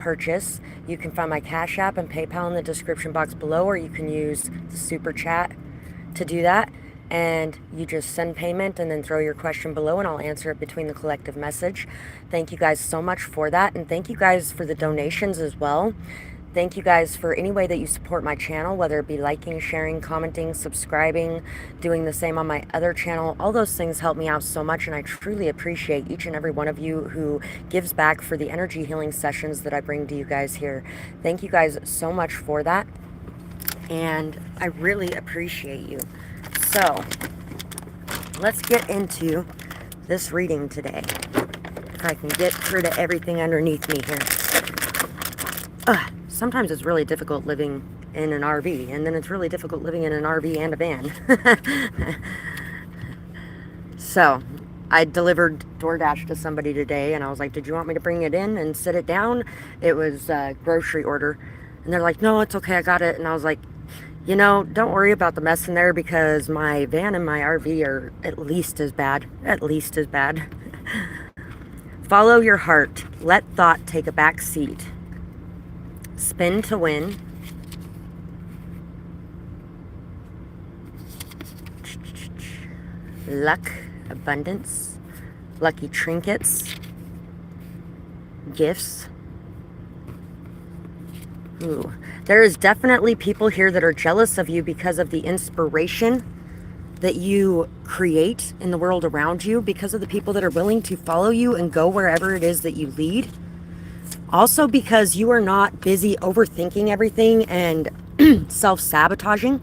purchase. You can find my Cash App and PayPal in the description box below, or you can use the Super Chat to do that. And you just send payment and then throw your question below, and I'll answer it between the collective message. Thank you guys so much for that, and thank you guys for the donations as well. Thank you guys for any way that you support my channel, whether it be liking, sharing, commenting, subscribing, doing the same on my other channel. All those things help me out so much, and I truly appreciate each and every one of you who gives back for the energy healing sessions that I bring to you guys here. Thank you guys so much for that, and I really appreciate you. So, let's get into this reading today. If I can get rid of everything underneath me here. Sometimes it's really difficult living in an RV, and then it's really difficult living in an RV and a van. So, I delivered DoorDash to somebody today, and I was like, did you want me to bring it in and sit it down? It was a grocery order. And they're like, no, it's okay, I got it. And I was like, you know, don't worry about the mess in there, because my van and my RV are at least as bad. At least as bad. Follow your heart. Let thought take a back seat. Spin to win. Luck, abundance, lucky trinkets, gifts. Ooh. There is definitely people here that are jealous of you because of the inspiration that you create in the world around you, because of the people that are willing to follow you and go wherever it is that you lead. Also because you are not busy overthinking everything and self-sabotaging.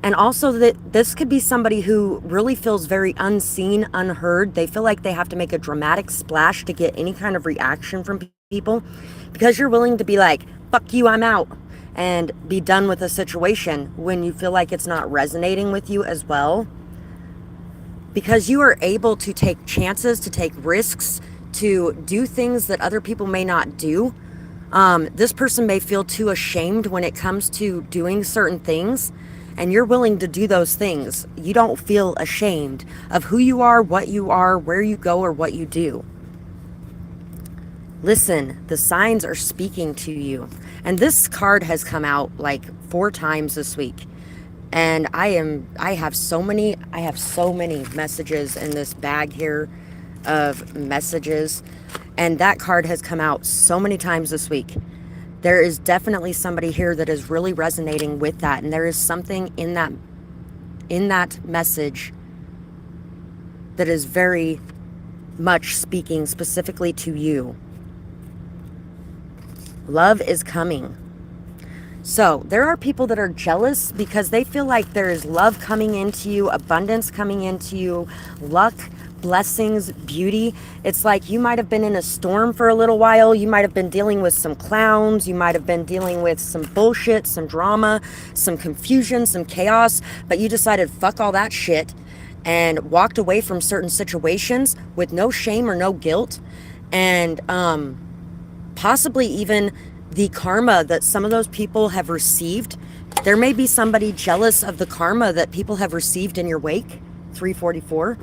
And also that this could be somebody who really feels very unseen, unheard. They feel like they have to make a dramatic splash to get any kind of reaction from people, because you're willing to be like, fuck you, I'm out, and be done with a situation when you feel like it's not resonating with you as well. Because you are able to take chances, to take risks, to do things that other people may not do. This person may feel too ashamed when it comes to doing certain things, and you're willing to do those things. You don't feel ashamed of who you are, what you are, where you go, or what you do. Listen, the signs are speaking to you. And this card has come out like 4 times this week. And I have so many messages in this bag here of messages, and that card has come out so many times this week. There is definitely somebody here that is really resonating with that, and there is something in that message that is very much speaking specifically to you. Love is coming. So there are people that are jealous because they feel like there is love coming into you, abundance coming into you, luck, blessings, beauty. It's like you might have been in a storm for a little while. You might have been dealing with some clowns. You might have been dealing with some bullshit, some drama, some confusion, some chaos, but you decided fuck all that shit and walked away from certain situations with no shame or no guilt, and possibly even the karma that some of those people have received. There may be somebody jealous of the karma that people have received in your wake. 344.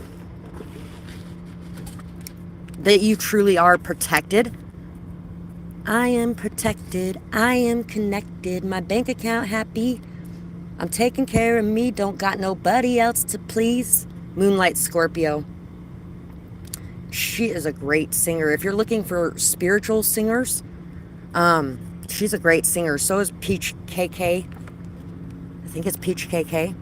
That you truly are protected. I am protected. I am connected. My bank account happy. I'm taking care of me. Don't got nobody else to please. Moonlight Scorpio. She is a great singer. If you're looking for spiritual singers, she's a great singer. So is Peach KK. I think it's Peach KK.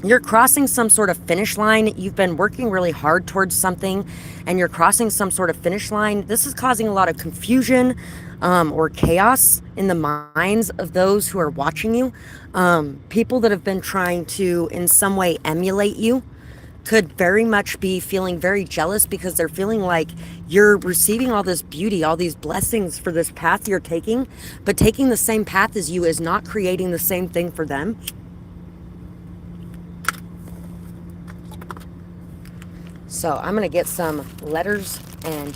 You're crossing some sort of finish line. You've been working really hard towards something, and you're crossing some sort of finish line. This is causing a lot of confusion or chaos in the minds of those who are watching you. People that have been trying to in some way emulate you could very much be feeling very jealous, because they're feeling like you're receiving all this beauty, all these blessings for this path you're taking, but taking the same path as you is not creating the same thing for them. So I'm going to get some letters and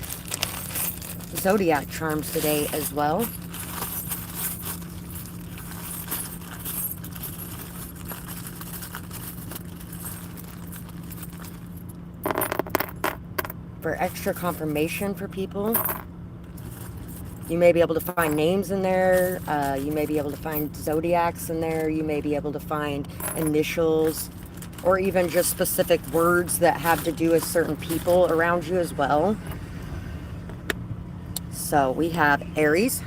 zodiac charms today as well. For extra confirmation for people. You may be able to find names in there. You may be able to find zodiacs in there. You may be able to find initials, or even just specific words that have to do with certain people around you as well. So we have Aries.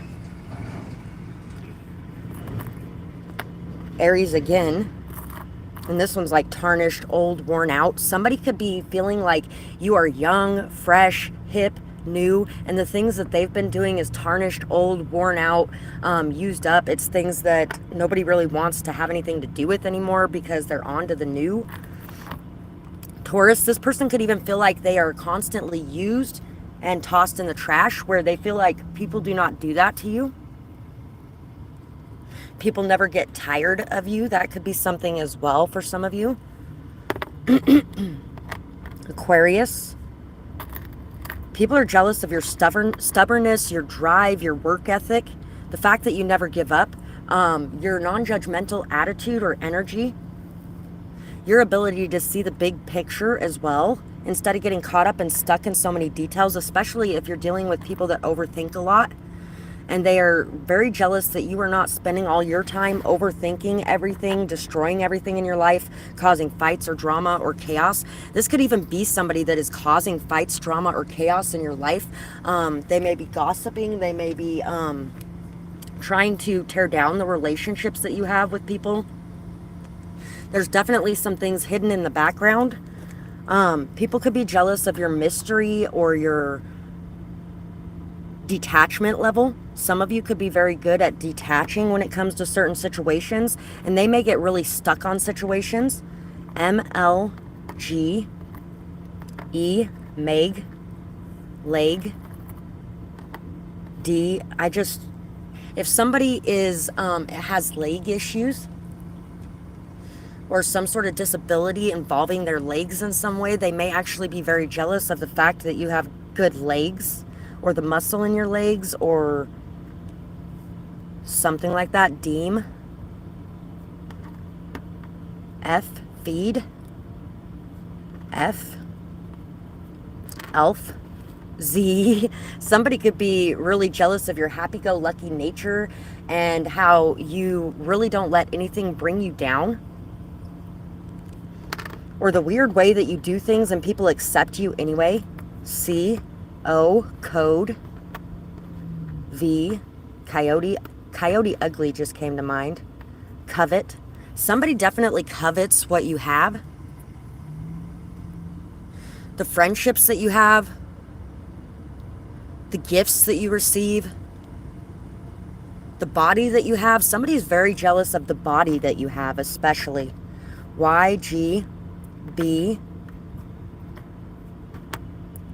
Aries again. And this one's like tarnished, old, worn out. Somebody could be feeling like you are young, fresh, hip, new, and the things that they've been doing is tarnished, old, worn out, used up. It's things that nobody really wants to have anything to do with anymore because they're on to the new. Taurus, this person could even feel like they are constantly used and tossed in the trash, where they feel like people do not do that to you. People never get tired of you. That could be something as well for some of you. Aquarius. People are jealous of your stubbornness, your drive, your work ethic, the fact that you never give up, your non-judgmental attitude or energy, your ability to see the big picture as well, instead of getting caught up and stuck in so many details, especially if you're dealing with people that overthink a lot. And they are very jealous that you are not spending all your time overthinking everything, destroying everything in your life, causing fights or drama or chaos. This could even be somebody that is causing fights, drama, or chaos in your life. They may be gossiping. They may be trying to tear down the relationships that you have with people. There's definitely some things hidden in the background. People could be jealous of your mystery or your detachment level. Some of you could be very good at detaching when it comes to certain situations, and they may get really stuck on situations. MLG, E, Meg, leg, D. If somebody has leg issues or some sort of disability involving their legs in some way, they may actually be very jealous of the fact that you have good legs, or the muscle in your legs, or something like that. Deem. F, feed. F, elf. Z, somebody could be really jealous of your happy-go-lucky nature and how you really don't let anything bring you down, or the weird way that you do things and people accept you anyway. C, O, code. V, coyote. Coyote ugly just came to mind. Covet. Somebody definitely covets what you have. The friendships that you have. The gifts that you receive. The body that you have. Somebody is very jealous of the body that you have, especially. Y, G, B.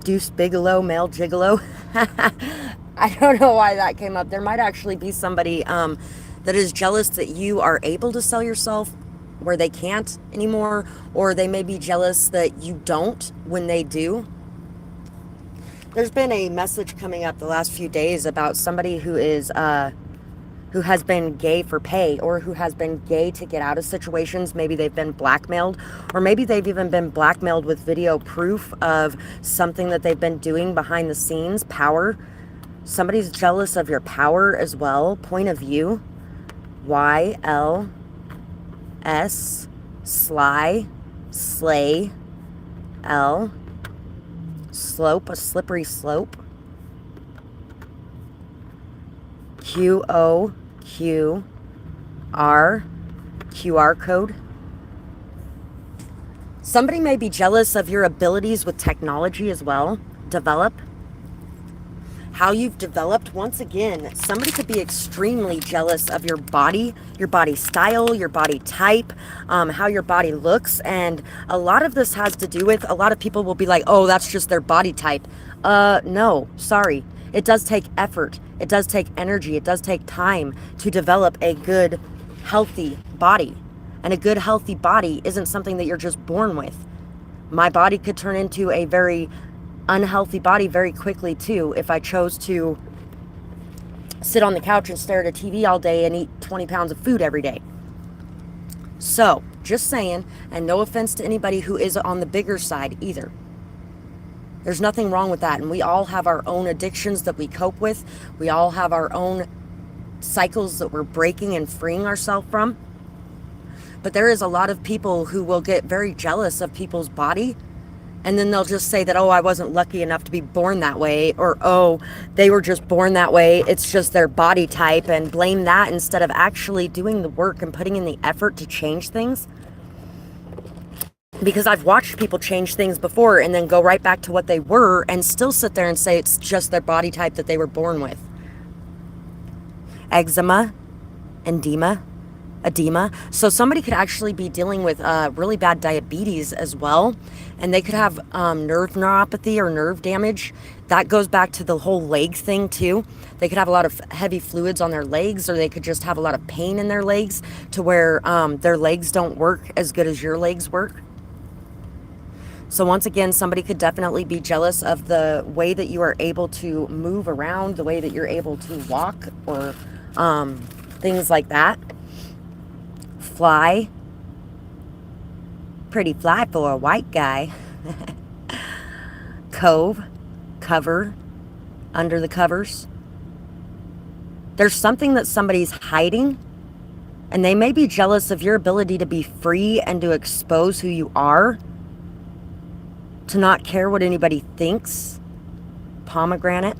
Deuce Bigelow, male gigolo. I don't know why that came up. There might actually be somebody that is jealous that you are able to sell yourself where they can't anymore, or they may be jealous that you don't when they do. There's been a message coming up the last few days about somebody who has been gay for pay, or who has been gay to get out of situations. Maybe they've been blackmailed, or maybe they've even been blackmailed with video proof of something that they've been doing behind the scenes. Power. Somebody's jealous of your power as well. Point of view. Y, L, S, sly, slay, L, slope, a slippery slope. Q, O, Q, R, QR code. Somebody may be jealous of your abilities with technology as well. Develop. How you've developed. Once again, somebody could be extremely jealous of your body style, your body type, how your body looks. And a lot of this has to do with, a lot of people will be like, oh, that's just their body type. No, sorry. It does take effort. It does take energy. It does take time to develop a good, healthy body. And a good, healthy body isn't something that you're just born with. My body could turn into a very unhealthy body very quickly too if I chose to sit on the couch and stare at a TV all day and eat 20 pounds of food every day. So, just saying, and no offense to anybody who is on the bigger side either. There's nothing wrong with that. And we all have our own addictions that we cope with. We all have our own cycles that we're breaking and freeing ourselves from. But there is a lot of people who will get very jealous of people's body. And then they'll just say that, oh, I wasn't lucky enough to be born that way. Or, oh, they were just born that way. It's just their body type. And blame that instead of actually doing the work and putting in the effort to change things. Because I've watched people change things before and then go right back to what they were and still sit there and say it's just their body type that they were born with. Eczema, edema. So somebody could actually be dealing with really bad diabetes as well. And they could have nerve neuropathy or nerve damage. That goes back to the whole leg thing too. They could have a lot of heavy fluids on their legs, or they could just have a lot of pain in their legs to where their legs don't work as good as your legs work. So once again, somebody could definitely be jealous of the way that you are able to move around, the way that you're able to walk, or things like that. Fly. Pretty fly for a white guy. Cove. Cover. Under the covers. There's something that somebody's hiding, and they may be jealous of your ability to be free and to expose who you are. To not care what anybody thinks. Pomegranate.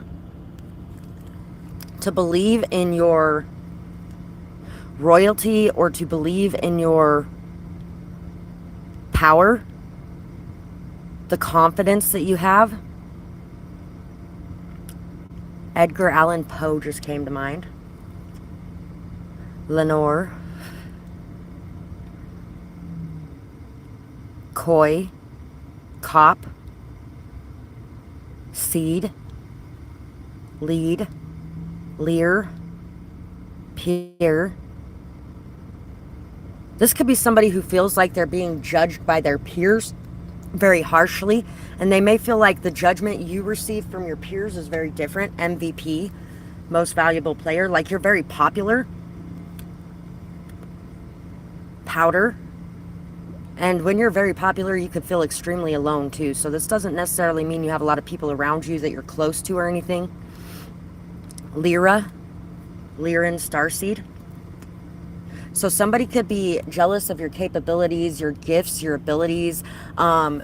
To believe in your royalty, or to believe in your power. The confidence that you have. Edgar Allan Poe just came to mind. Lenore. Coy. Cop. Seed. Lead. Lear. Peer. This could be somebody who feels like they're being judged by their peers very harshly, and they may feel like the judgment you receive from your peers is very different. MVP, most valuable player, like you're very popular. Powder. And when you're very popular, you could feel extremely alone too. So this doesn't necessarily mean you have a lot of people around you that you're close to or anything. Lyra. Lyran starseed. So somebody could be jealous of your capabilities, your gifts, your abilities,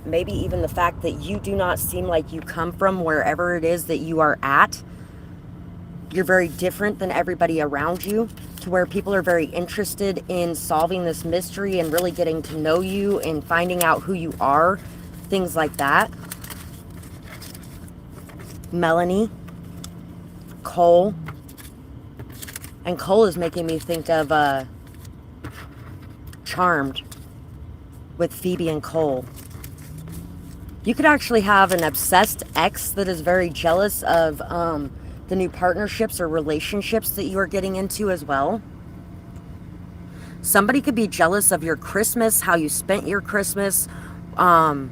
maybe even the fact that you do not seem like you come from wherever it is that you are at. You're very different than everybody around you, to where people are very interested in solving this mystery and really getting to know you and finding out who you are, things like that. Melanie. Cole. And Cole is making me think of Charmed with Phoebe and Cole. You could actually have an obsessed ex that is very jealous of the new partnerships or relationships that you are getting into as well. Somebody could be jealous of your Christmas, how you spent your Christmas, the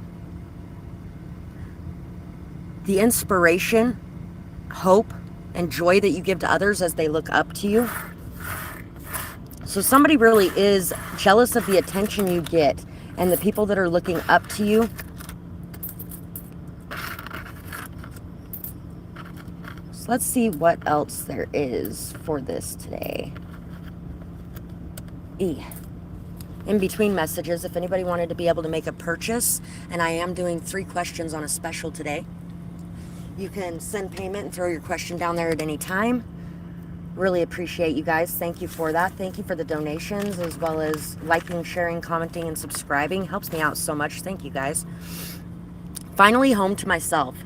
inspiration, hope, and joy that you give to others as they look up to you. So somebody really is jealous of the attention you get and the people that are looking up to you. So let's see what else there is for this today. In between messages, if anybody wanted to be able to make a purchase, and I am doing 3 questions on a special today, you can send payment and throw your question down there at any time. Really appreciate you guys. Thank you for that. Thank you for the donations, as well as liking, sharing, commenting, and subscribing. Helps me out so much. Thank you guys. Finally home to myself.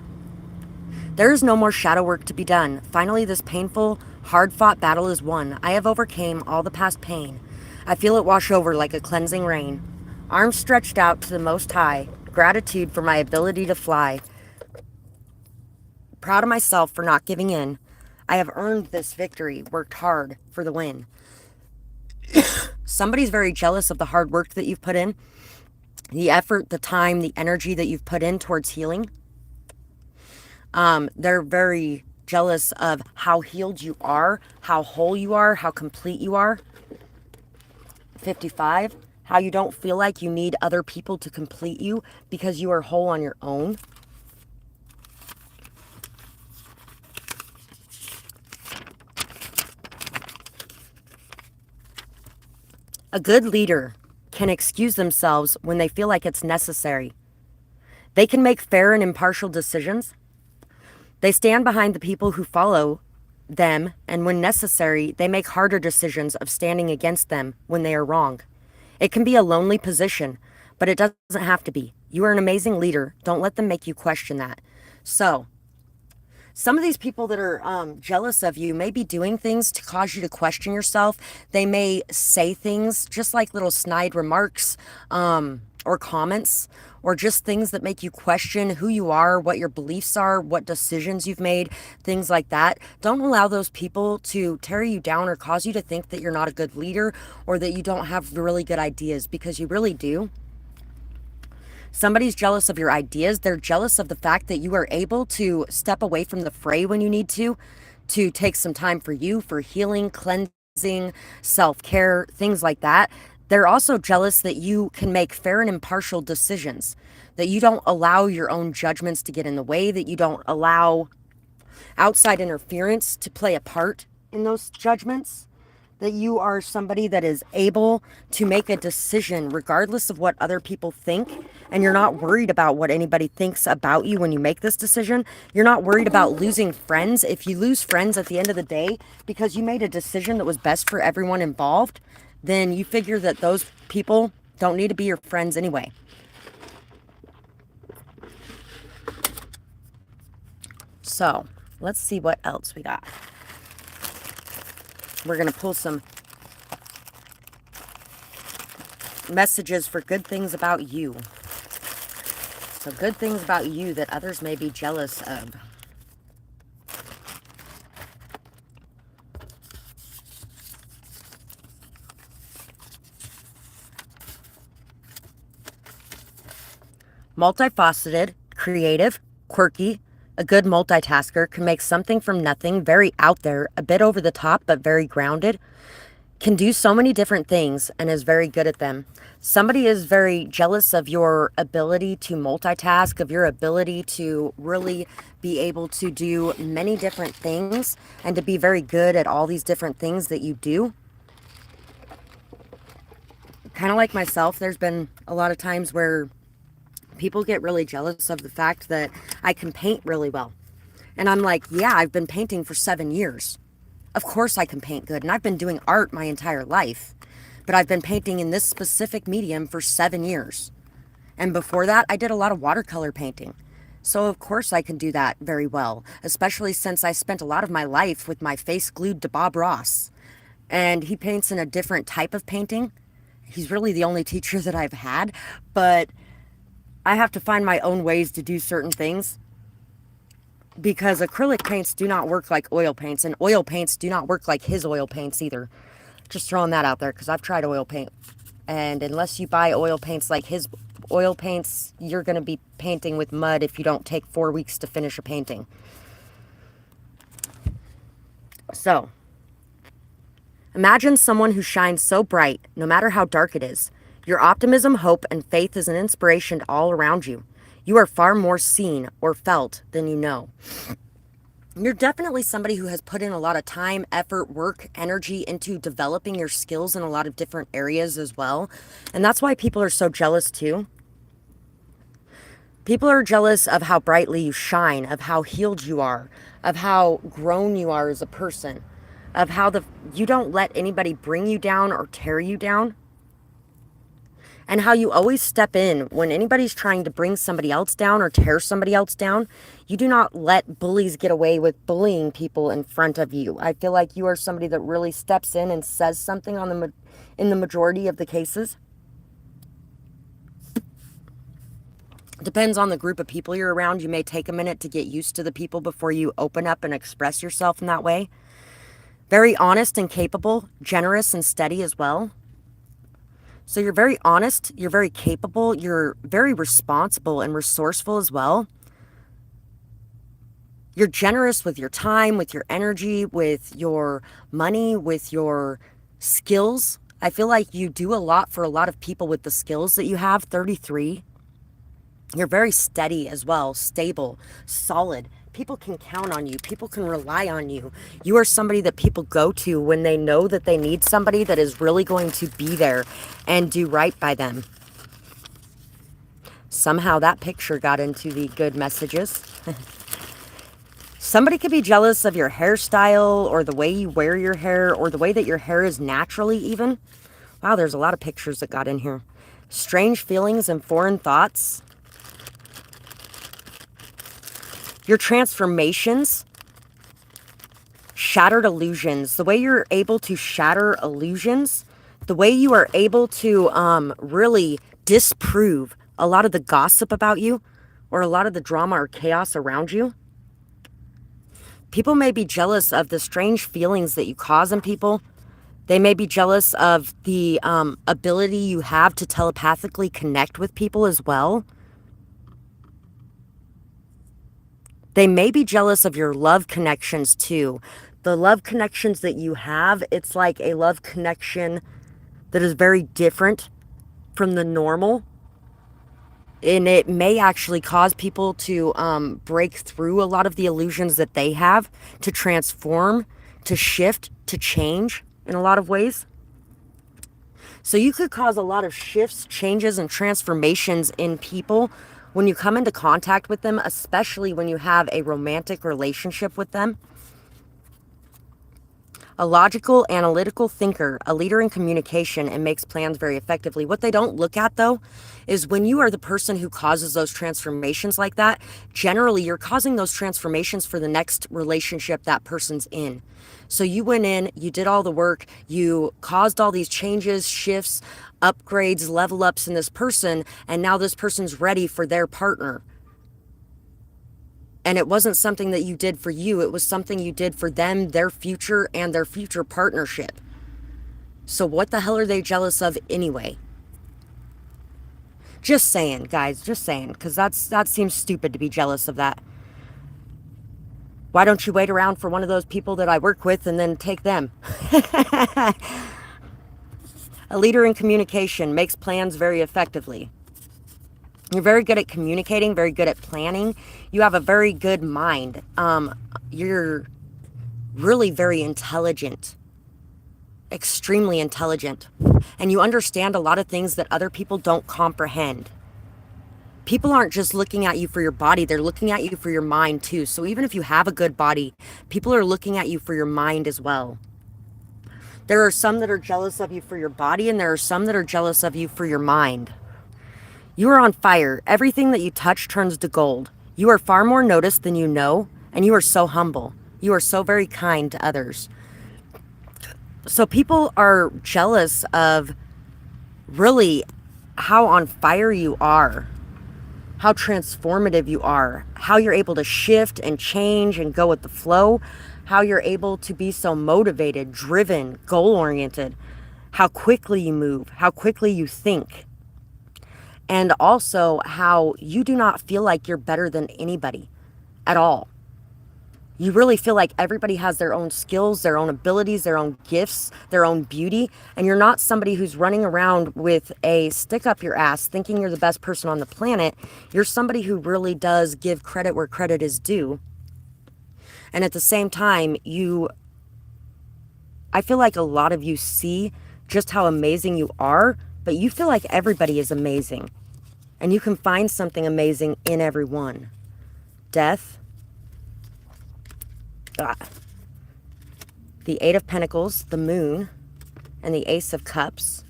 There is no more shadow work to be done. Finally, this painful, hard-fought battle is won. I have overcame all the past pain. I feel it wash over like a cleansing rain. Arms stretched out to the Most High. Gratitude for my ability to fly. Proud of myself for not giving in. I have earned this victory, worked hard for the win. Somebody's very jealous of the hard work that you've put in, the effort, the time, the energy that you've put in towards healing. They're very jealous of how healed you are, how whole you are, how complete you are. 55, how you don't feel like you need other people to complete you because you are whole on your own. A good leader can excuse themselves when they feel like it's necessary. They can make fair and impartial decisions. They stand behind the people who follow them, and when necessary, they make harder decisions of standing against them when they are wrong. It can be a lonely position, but it doesn't have to be. You are an amazing leader. Don't let them make you question that. So, some of these people that are jealous of you may be doing things to cause you to question yourself. They may say things just like little snide remarks or comments, or just things that make you question who you are, what your beliefs are, what decisions you've made, things like that. Don't allow those people to tear you down or cause you to think that you're not a good leader or that you don't have really good ideas, because you really do. Somebody's jealous of your ideas. They're jealous of the fact that you are able to step away from the fray when you need to take some time for you, for healing, cleansing, self-care, things like that. They're also jealous that you can make fair and impartial decisions, that you don't allow your own judgments to get in the way, that you don't allow outside interference to play a part in those judgments, that you are somebody that is able to make a decision regardless of what other people think, and you're not worried about what anybody thinks about you when you make this decision. You're not worried about losing friends. If you lose friends at the end of the day because you made a decision that was best for everyone involved, then you figure that those people don't need to be your friends anyway. So, let's see what else we got. We're going to pull some messages for good things about you. So, good things about you that others may be jealous of. Multifaceted, creative, quirky, a good multitasker, can make something from nothing, very out there, a bit over the top, but very grounded, can do so many different things and is very good at them. Somebody is very jealous of your ability to multitask, of your ability to really be able to do many different things and to be very good at all these different things that you do. Kind of like myself, there's been a lot of times where people get really jealous of the fact that I can paint really well. And I'm like, yeah, I've been painting for 7 years. Of course I can paint good. And I've been doing art my entire life. But I've been painting in this specific medium for 7 years. And before that, I did a lot of watercolor painting. So of course I can do that very well, especially since I spent a lot of my life with my face glued to Bob Ross. And he paints in a different type of painting. He's really the only teacher that I've had, but I have to find my own ways to do certain things, because acrylic paints do not work like oil paints, and oil paints do not work like his oil paints either. Just throwing that out there, because I've tried oil paint, and unless you buy oil paints like his oil paints, you're going to be painting with mud if you don't take 4 weeks to finish a painting. So, imagine someone who shines so bright, no matter how dark it is. Your optimism, hope, and faith is an inspiration to all around you. You are far more seen or felt than you know. You're definitely somebody who has put in a lot of time, effort, work, energy into developing your skills in a lot of different areas as well. And that's why people are so jealous too. People are jealous of how brightly you shine, of how healed you are, of how grown you are as a person, of how you don't let anybody bring you down or tear you down. And how you always step in when anybody's trying to bring somebody else down or tear somebody else down. You do not let bullies get away with bullying people in front of you. I feel like you are somebody that really steps in and says something in the majority of the cases. Depends on the group of people you're around. You may take a minute to get used to the people before you open up and express yourself in that way. Very honest and capable, generous and steady as well. So you're very honest, you're very capable, you're very responsible and resourceful as well. You're generous with your time, with your energy, with your money, with your skills. I feel like you do a lot for a lot of people with the skills that you have. 33. You're very steady as well, stable, solid. People can count on you. People can rely on you. You are somebody that people go to when they know that they need somebody that is really going to be there and do right by them. Somehow that picture got into the good messages. Somebody could be jealous of your hairstyle or the way you wear your hair or the way that your hair is naturally even. Wow, there's a lot of pictures that got in here. Strange feelings and foreign thoughts. Your transformations. Shattered illusions. The way you're able to shatter illusions. The way you are able to really disprove a lot of the gossip about you or a lot of the drama or chaos around you. People may be jealous of the strange feelings that you cause in people. They may be jealous of the ability you have to telepathically connect with people as well. They may be jealous of your love connections too. The love connections that you have, it's like a love connection that is very different from the normal. And it may actually cause people to break through a lot of the illusions that they have, to transform, to shift, to change in a lot of ways. So you could cause a lot of shifts, changes, and transformations in people when you come into contact with them, especially when you have a romantic relationship with them. A logical, analytical thinker, a leader in communication, and makes plans very effectively. What they don't look at, though, is when you are the person who causes those transformations like that, generally you're causing those transformations for the next relationship that person's in. So you went in, you did all the work, you caused all these changes, shifts, upgrades, level ups in this person, and now this person's ready for their partner. And it wasn't something that you did for you. It was something you did for them, their future, and their future partnership. So what the hell are they jealous of anyway? Just saying, guys. Just saying. Because that seems stupid to be jealous of that. Why don't you wait around for one of those people that I work with and then take them? A leader in communication makes plans very effectively. You're very good at communicating, very good at planning. You have a very good mind. You're really very intelligent, extremely intelligent. And you understand a lot of things that other people don't comprehend. People aren't just looking at you for your body, they're looking at you for your mind too. So even if you have a good body, people are looking at you for your mind as well. There are some that are jealous of you for your body, and there are some that are jealous of you for your mind. You are on fire. Everything that you touch turns to gold. You are far more noticed than you know, and you are so humble. You are so very kind to others. So people are jealous of really how on fire you are, how transformative you are, how you're able to shift and change and go with the flow, how you're able to be so motivated, driven, goal-oriented, how quickly you move, how quickly you think. And also how you do not feel like you're better than anybody at all. You really feel like everybody has their own skills, their own abilities, their own gifts, their own beauty. And you're not somebody who's running around with a stick up your ass thinking you're the best person on the planet. You're somebody who really does give credit where credit is due. And at the same time, I feel like a lot of you see just how amazing you are, but you feel like everybody is amazing. And you can find something amazing in everyone. Death. The Eight of Pentacles, the Moon, and the Ace of Cups.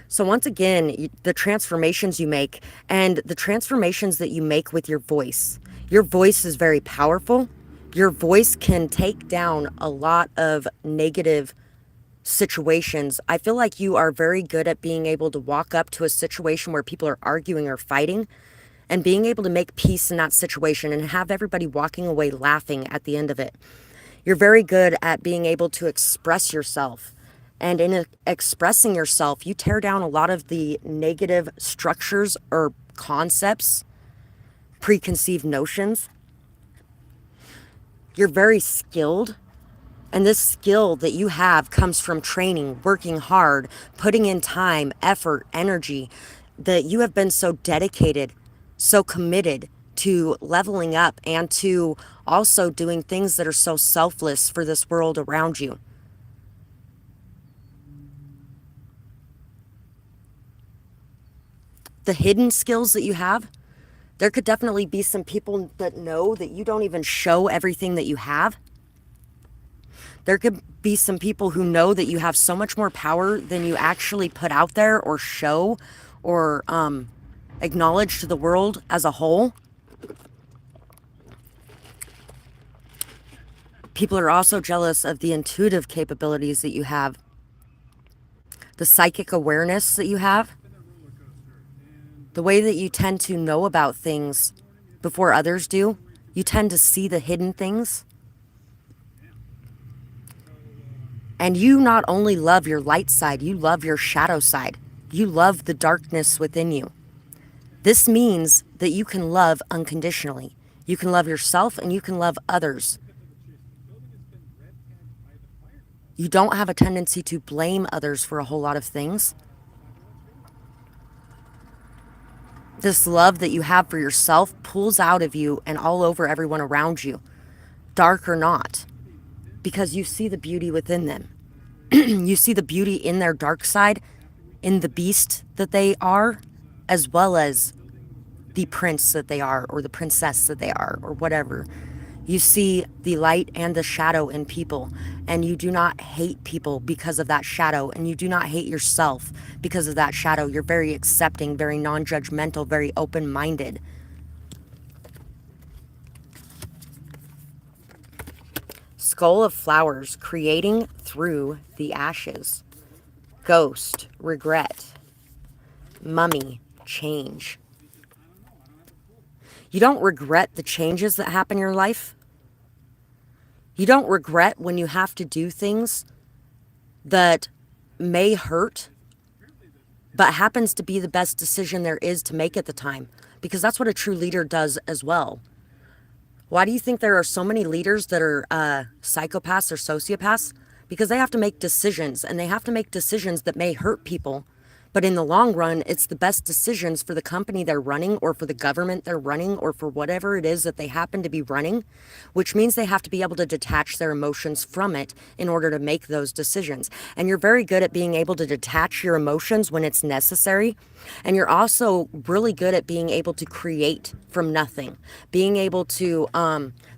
So once again, the transformations you make, and the transformations that you make with your voice. Your voice is very powerful. Your voice can take down a lot of negative situations. I feel like you are very good at being able to walk up to a situation where people are arguing or fighting and being able to make peace in that situation and have everybody walking away laughing at the end of it. You're very good at being able to express yourself. And in expressing yourself, you tear down a lot of the negative structures or concepts, preconceived notions. You're very skilled. And this skill that you have comes from training, working hard, putting in time, effort, energy, that you have been so dedicated, so committed to leveling up and to also doing things that are so selfless for this world around you. The hidden skills that you have, there could definitely be some people that know that you don't even show everything that you have. There could be some people who know that you have so much more power than you actually put out there or show or acknowledge to the world as a whole. People are also jealous of the intuitive capabilities that you have, the psychic awareness that you have, the way that you tend to know about things before others do. You tend to see the hidden things. And you not only love your light side, you love your shadow side. You love the darkness within you. This means that you can love unconditionally. You can love yourself and you can love others. You don't have a tendency to blame others for a whole lot of things. This love that you have for yourself pulls out of you and all over everyone around you, dark or not, because you see the beauty within them. You see the beauty in their dark side, in the beast that they are, as well as the prince that they are, or the princess that they are, or whatever. You see the light and the shadow in people, and you do not hate people because of that shadow, and you do not hate yourself because of that shadow. You're very accepting, very non-judgmental, very open-minded. Skull of flowers, creating through the ashes. Ghost, regret. Mummy, change. You don't regret the changes that happen in your life. You don't regret when you have to do things that may hurt, but happens to be the best decision there is to make at the time, because that's what a true leader does as well. Why do you think there are so many leaders that are psychopaths or sociopaths? Because they have to make decisions, and they have to make decisions that may hurt people. But in the long run, it's the best decisions for the company they're running, or for the government they're running, or for whatever it is that they happen to be running, which means they have to be able to detach their emotions from it in order to make those decisions. And you're very good at being able to detach your emotions when it's necessary. And you're also really good at being able to create from nothing, being able to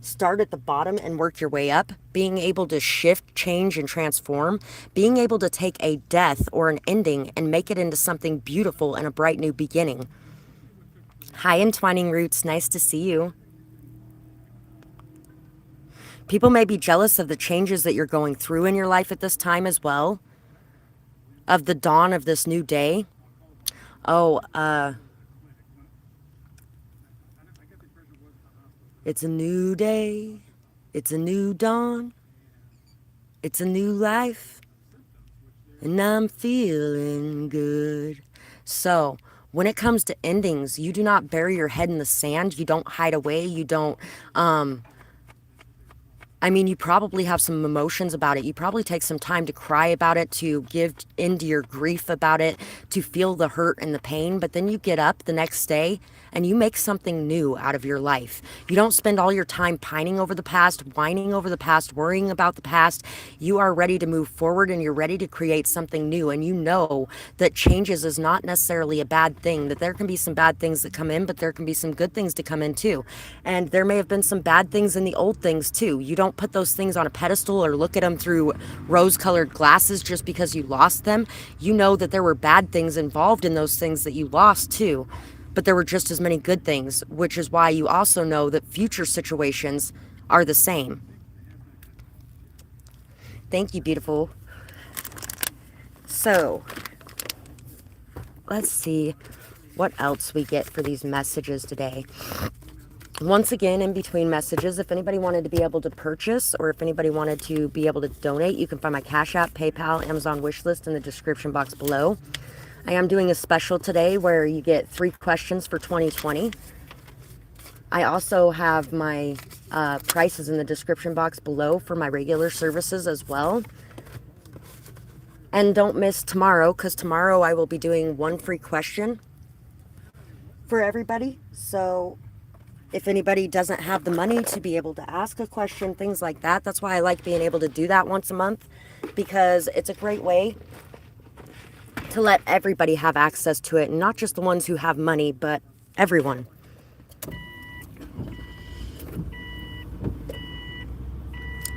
start at the bottom and work your way up, being able to shift, change, and transform, being able to take a death or an ending and make it into something beautiful and a bright new beginning. Hi, Entwining Roots. Nice to see you. People may be jealous of the changes that you're going through in your life at this time as well, of the dawn of this new day. Oh, it's a new day. It's a new dawn. It's a new life. And I'm feeling good. So, when it comes to endings, you do not bury your head in the sand. You don't hide away. You don't, you probably have some emotions about it. You probably take some time to cry about it, to give into your grief about it, to feel the hurt and the pain. But then you get up the next day and you make something new out of your life. You don't spend all your time pining over the past, whining over the past, worrying about the past. You are ready to move forward and you're ready to create something new. And you know that changes is not necessarily a bad thing, that there can be some bad things that come in, but there can be some good things to come in too. And there may have been some bad things in the old things too. You don't put those things on a pedestal or look at them through rose-colored glasses just because you lost them. You know that there were bad things involved in those things that you lost too. But there were just as many good things, which is why you also know that future situations are the same. Thank you, beautiful. So, let's see what else we get for these messages today. Once again, in between messages, if anybody wanted to be able to purchase or if anybody wanted to be able to donate, you can find my Cash App, PayPal, Amazon wishlist in the description box below. I am doing a special today where you get 3 questions for 2020. I also have my prices in the description box below for my regular services as well. And don't miss tomorrow, because tomorrow I will be doing 1 free question. for everybody. So if anybody doesn't have the money to be able to ask a question, things like that, that's why I like being able to do that once a month, because it's a great way to let everybody have access to it, and not just the ones who have money, but everyone.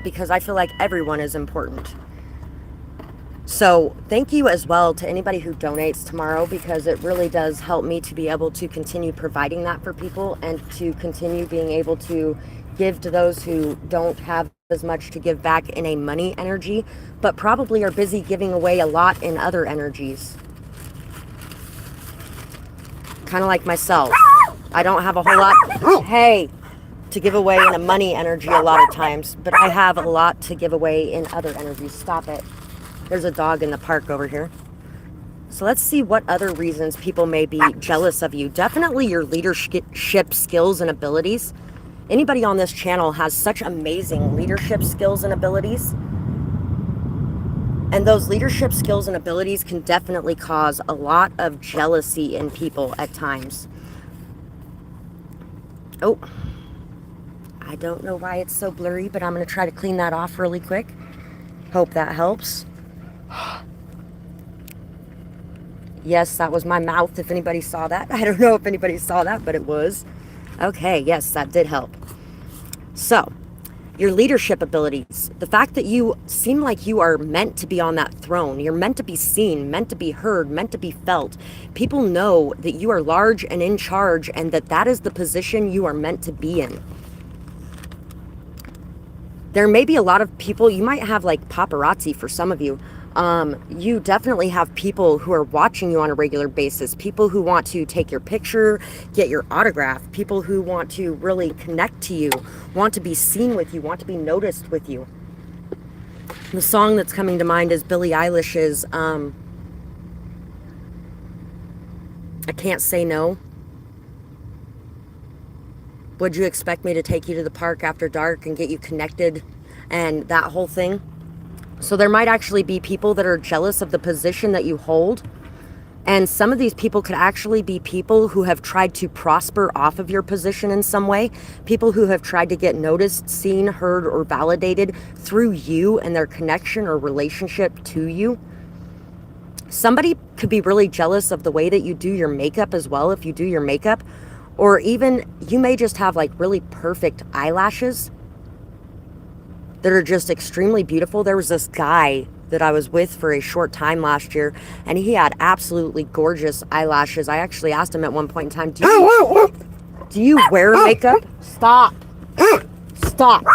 Because I feel like everyone is important. So thank you as well to anybody who donates tomorrow, because it really does help me to be able to continue providing that for people, and to continue being able to give to those who don't have as much to give back in a money energy, but probably are busy giving away a lot in other energies. Kind of like myself. I don't have a whole lot, hey, to give away in a money energy a lot of times, but I have a lot to give away in other energies. Stop it. There's a dog in the park over here. So let's see what other reasons people may be jealous of you. Definitely your leadership skills and abilities. Anybody on this channel has such amazing leadership skills and abilities. And those leadership skills and abilities can definitely cause a lot of jealousy in people at times. Oh, I don't know why it's so blurry, but I'm going to try to clean that off really quick. Hope that helps. Yes, that was my mouth, if anybody saw that. I don't know if anybody saw that, but it was. Okay, yes, that did help. So, your leadership abilities. The fact that you seem like you are meant to be on that throne. You're meant to be seen, meant to be heard, meant to be felt. People know that you are large and in charge, and that is the position you are meant to be in. There may be a lot of people, you might have like paparazzi for some of you. You definitely have people who are watching you on a regular basis, people who want to take your picture, get your autograph, people who want to really connect to you, want to be seen with you, want to be noticed with you. The song that's coming to mind is Billie Eilish's I Can't Say No. Would you expect me to take you to the park after dark and get you connected and that whole thing? So there might actually be people that are jealous of the position that you hold. And some of these people could actually be people who have tried to prosper off of your position in some way. People who have tried to get noticed, seen, heard, or validated through you and their connection or relationship to you. Somebody could be really jealous of the way that you do your makeup as well, if you do your makeup. Or even you may just have like really perfect eyelashes that are just extremely beautiful. There was this guy that I was with for a short time last year, and he had absolutely gorgeous eyelashes. I actually asked him at one point in time, do you wear makeup? Stop. Stop.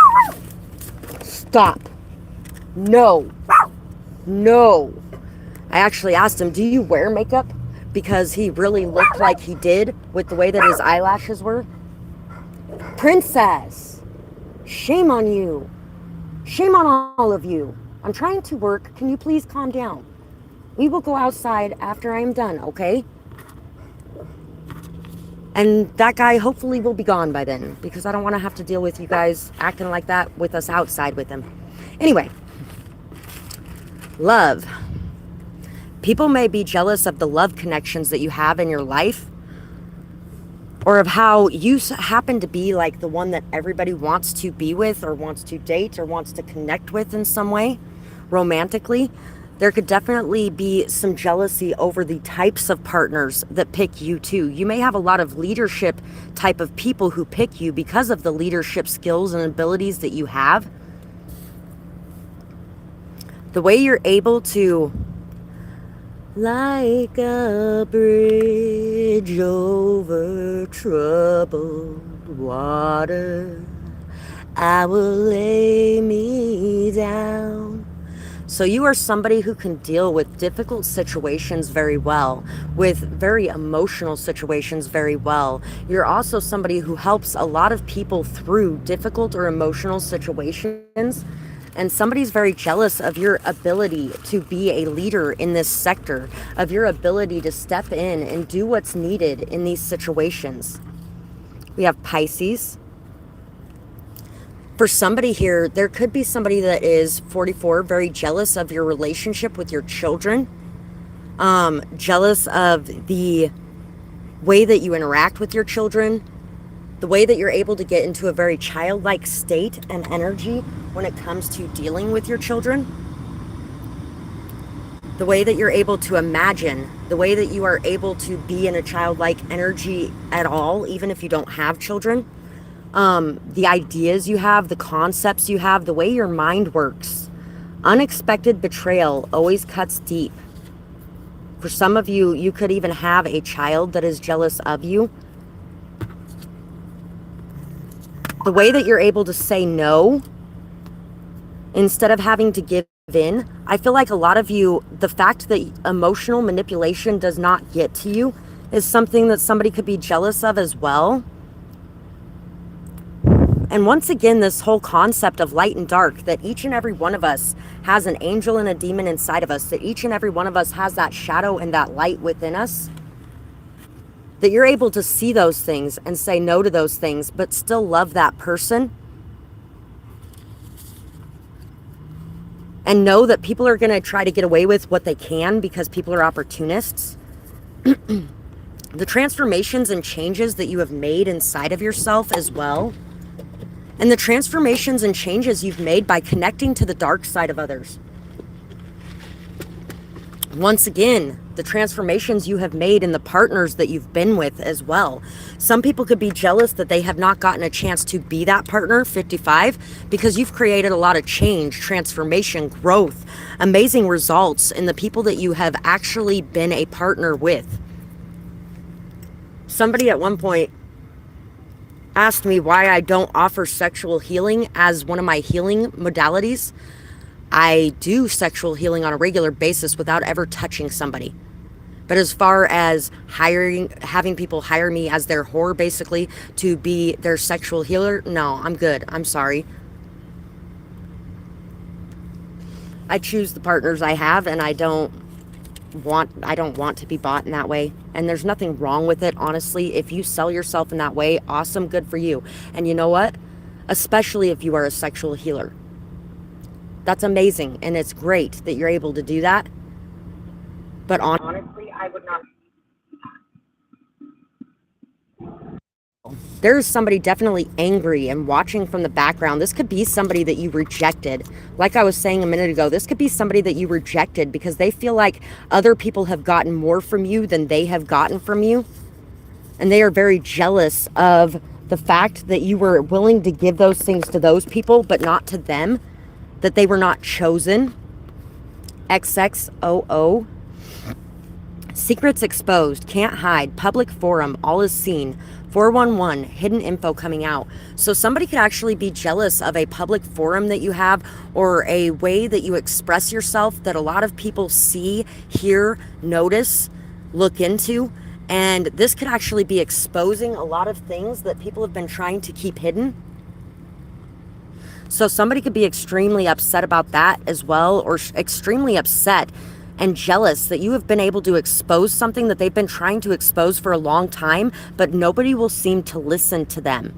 Stop. No. No. I actually asked him, do you wear makeup? Because he really looked like he did with the way that his eyelashes were. Princess, shame on you. Shame on all of you. I'm trying to work. Can you please calm down? We will go outside after I am done, okay? And that guy hopefully will be gone by then, because I don't want to have to deal with you guys acting like that with us outside with him. Anyway, love. People may be jealous of the love connections that you have in your life, or of how you happen to be like the one that everybody wants to be with, or wants to date, or wants to connect with in some way, romantically. There could definitely be some jealousy over the types of partners that pick you too. You may have a lot of leadership type of people who pick you because of the leadership skills and abilities that you have. The way you're able to, like a bridge over troubled water, I will lay me down. So you are somebody who can deal with difficult situations very well, with very emotional situations very well. You're also somebody who helps a lot of people through difficult or emotional situations. And somebody's very jealous of your ability to be a leader in this sector, of your ability to step in and do what's needed in these situations. We have Pisces. For somebody here, there could be somebody that is 44, very jealous of your relationship with your children, jealous of the way that you interact with your children, the way that you're able to get into a very childlike state and energy when it comes to dealing with your children, the way that you're able to imagine, the way that you are able to be in a childlike energy at all, even if you don't have children, the ideas you have, the concepts you have, the way your mind works. Unexpected betrayal always cuts deep. For some of you, you could even have a child that is jealous of you. The way that you're able to say no instead of having to give in. I feel like a lot of you, the fact that emotional manipulation does not get to you is something that somebody could be jealous of as well. And once again, this whole concept of light and dark, that each and every one of us has an angel and a demon inside of us, that each and every one of us has that shadow and that light within us, that you're able to see those things and say no to those things, but still love that person. And know that people are going to try to get away with what they can because people are opportunists. The transformations and changes that you have made inside of yourself as well. And the transformations and changes you've made by connecting to the dark side of others. Once again, the transformations you have made in the partners that you've been with as well. Some people could be jealous that they have not gotten a chance to be that partner, 55, because you've created a lot of change, transformation, growth, amazing results in the people that you have actually been a partner with. Somebody at one point asked me why I don't offer sexual healing as one of my healing modalities. I do sexual healing on a regular basis without ever touching somebody. But as far as having people hire me as their whore, basically, to be their sexual healer, no, I'm good. I'm sorry. I choose the partners I have, and I don't want to be bought in that way. And there's nothing wrong with it, honestly. If you sell yourself in that way, awesome, good for you. And you know what? Especially if you are a sexual healer. That's amazing, and it's great that you're able to do that. But honestly, I would not. There's somebody definitely angry and watching from the background. This could be somebody that you rejected. Like I was saying a minute ago, this could be somebody that you rejected because they feel like other people have gotten more from you than they have gotten from you. And they are very jealous of the fact that you were willing to give those things to those people, but not to them. That they were not chosen. XXOO. Secrets exposed, can't hide, public forum, all is seen. 411, hidden info coming out. So somebody could actually be jealous of a public forum that you have, or a way that you express yourself that a lot of people see, hear, notice, look into. And this could actually be exposing a lot of things that people have been trying to keep hidden. So somebody could be extremely upset about that as well, or extremely upset and jealous that you have been able to expose something that they've been trying to expose for a long time, but nobody will seem to listen to them.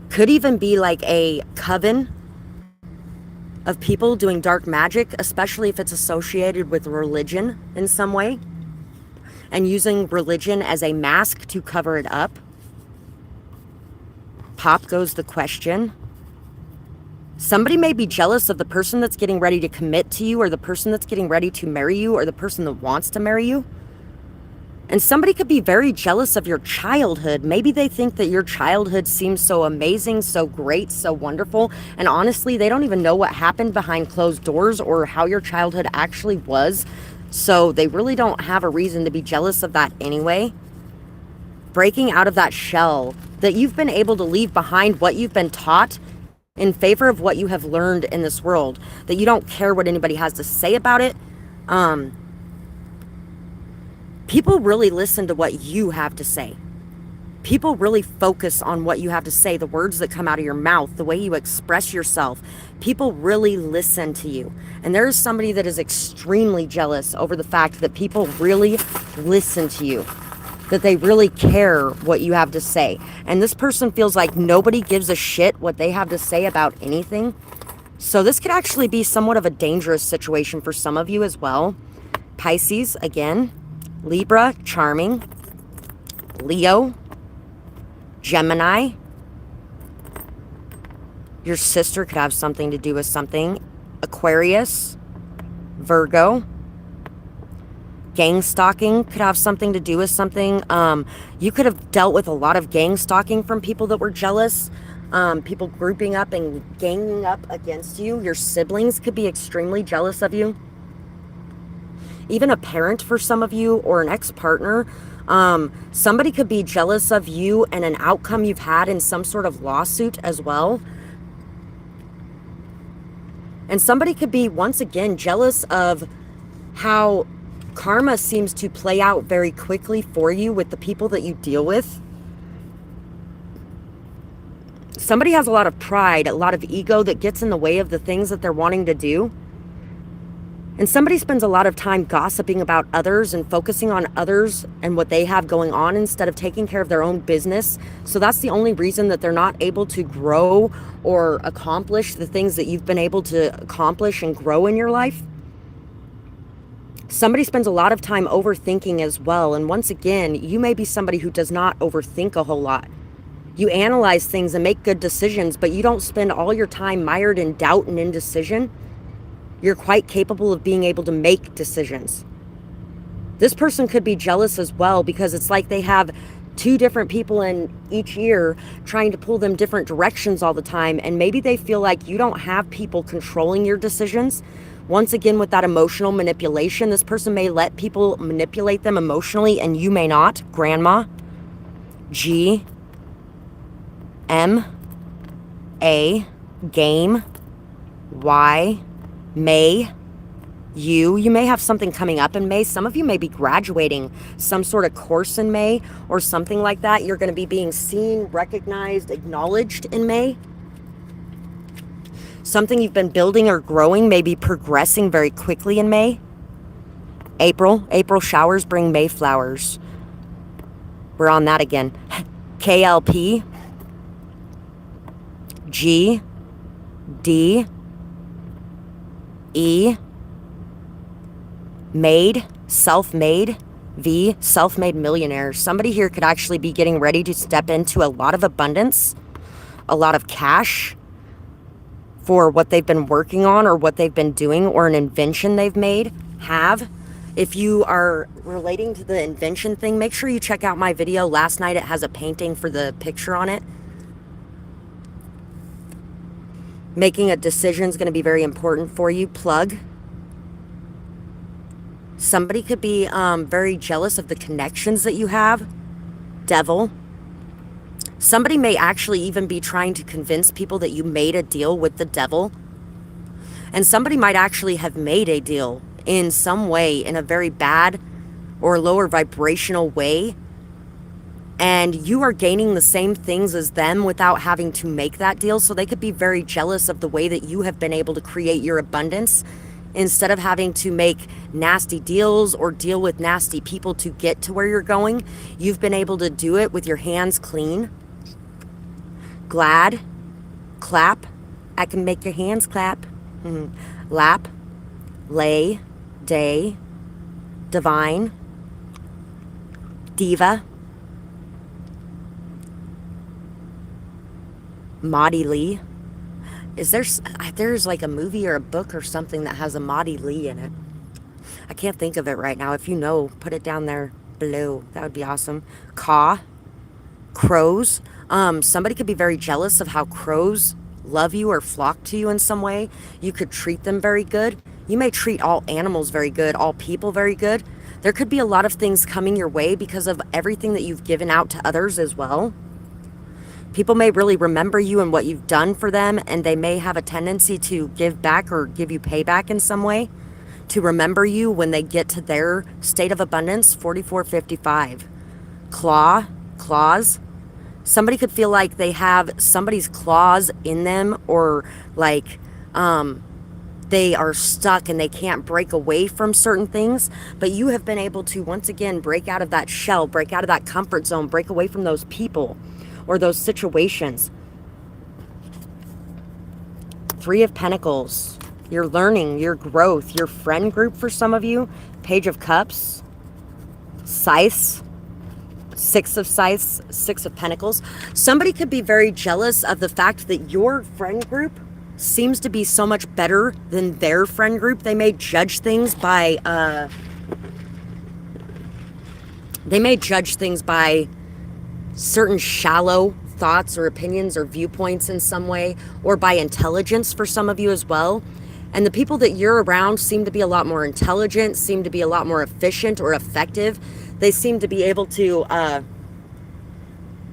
Could even be like a coven of people doing dark magic, especially if it's associated with religion in some way, and using religion as a mask to cover it up. Pop goes the question. Somebody may be jealous of the person that's getting ready to commit to you, or the person that's getting ready to marry you, or the person that wants to marry you. And somebody could be very jealous of your childhood. Maybe they think that your childhood seems so amazing, so great, so wonderful. And honestly, they don't even know what happened behind closed doors or how your childhood actually was. So they really don't have a reason to be jealous of that anyway. Breaking out of that shell, that you've been able to leave behind what you've been taught in favor of what you have learned in this world, that you don't care what anybody has to say about it. People really listen to what you have to say. People really focus on what you have to say, the words that come out of your mouth, the way you express yourself. People really listen to you. And there is somebody that is extremely jealous over the fact that people really listen to you, that they really care what you have to say. And this person feels like nobody gives a shit what they have to say about anything. So this could actually be somewhat of a dangerous situation for some of you as well. Pisces, again. Libra, charming. Leo, Gemini. Your sister could have something to do with something. Aquarius, Virgo. Gang stalking could have something to do with something. You could have dealt with a lot of gang stalking from people that were jealous. People grouping up and ganging up against you. Your siblings could be extremely jealous of you. Even a parent for some of you, or an ex-partner. Somebody could be jealous of you and an outcome you've had in some sort of lawsuit as well. And somebody could be, once again, jealous of how karma seems to play out very quickly for you with the people that you deal with. Somebody has a lot of pride, a lot of ego that gets in the way of the things that they're wanting to do. And somebody spends a lot of time gossiping about others and focusing on others and what they have going on instead of taking care of their own business. So that's the only reason that they're not able to grow or accomplish the things that you've been able to accomplish and grow in your life. Somebody spends a lot of time overthinking as well. And once again, you may be somebody who does not overthink a whole lot. You analyze things and make good decisions, but you don't spend all your time mired in doubt and indecision. You're quite capable of being able to make decisions. This person could be jealous as well, because it's like they have two different people in each ear trying to pull them different directions all the time. And maybe they feel like you don't have people controlling your decisions. Once again, with that emotional manipulation, this person may let people manipulate them emotionally and you may not. Grandma. G. M. A. Game. Y. May. You may have something coming up in May. Some of you may be graduating some sort of course in May or something like that. You're going to be being seen, recognized, acknowledged in May. Something you've been building or growing may be progressing very quickly in May. April showers bring May flowers. We're on that again. KLP. G. D. E. Made, self-made. V, self-made millionaire. Somebody here could actually be getting ready to step into a lot of abundance, a lot of cash for what they've been working on or what they've been doing, or an invention they've made. If you are relating to the invention thing, make sure you check out my video last night. It has a painting for the picture on it. Making a decision is going to be very important for you. Plug. Somebody could be very jealous of the connections that you have. Devil. Somebody may actually even be trying to convince people that you made a deal with the devil. And somebody might actually have made a deal in some way, in a very bad or lower vibrational way. And you are gaining the same things as them without having to make that deal. So they could be very jealous of the way that you have been able to create your abundance. Instead of having to make nasty deals or deal with nasty people to get to where you're going, you've been able to do it with your hands clean. Glad. Clap. I can make your hands clap. Lap. Lay. Day. Divine. Diva. Maudie Lee. There's like a movie or a book or something that has a Maudie Lee in it. I can't think of it right now. If you know, put it down there below. That would be awesome. Caw. Crows. Somebody could be very jealous of how crows love you or flock to you in some way. You could treat them very good. You may treat all animals very good, all people very good. There could be a lot of things coming your way because of everything that you've given out to others as well. People may really remember you and what you've done for them, and they may have a tendency to give back or give you payback in some way, to remember you when they get to their state of abundance. 4455. Claws. Somebody could feel like they have somebody's claws in them, or like they are stuck and they can't break away from certain things. But you have been able to, once again, break out of that shell, break out of that comfort zone, break away from those people or those situations. Three of Pentacles. Your learning, your growth, your friend group for some of you. Page of Cups. Scythes. Six of Pentacles. Somebody could be very jealous of the fact that your friend group seems to be so much better than their friend group. They may judge things by certain shallow thoughts or opinions or viewpoints in some way, or by intelligence for some of you as well. And the people that you're around seem to be a lot more intelligent, seem to be a lot more efficient or effective. They seem to be able to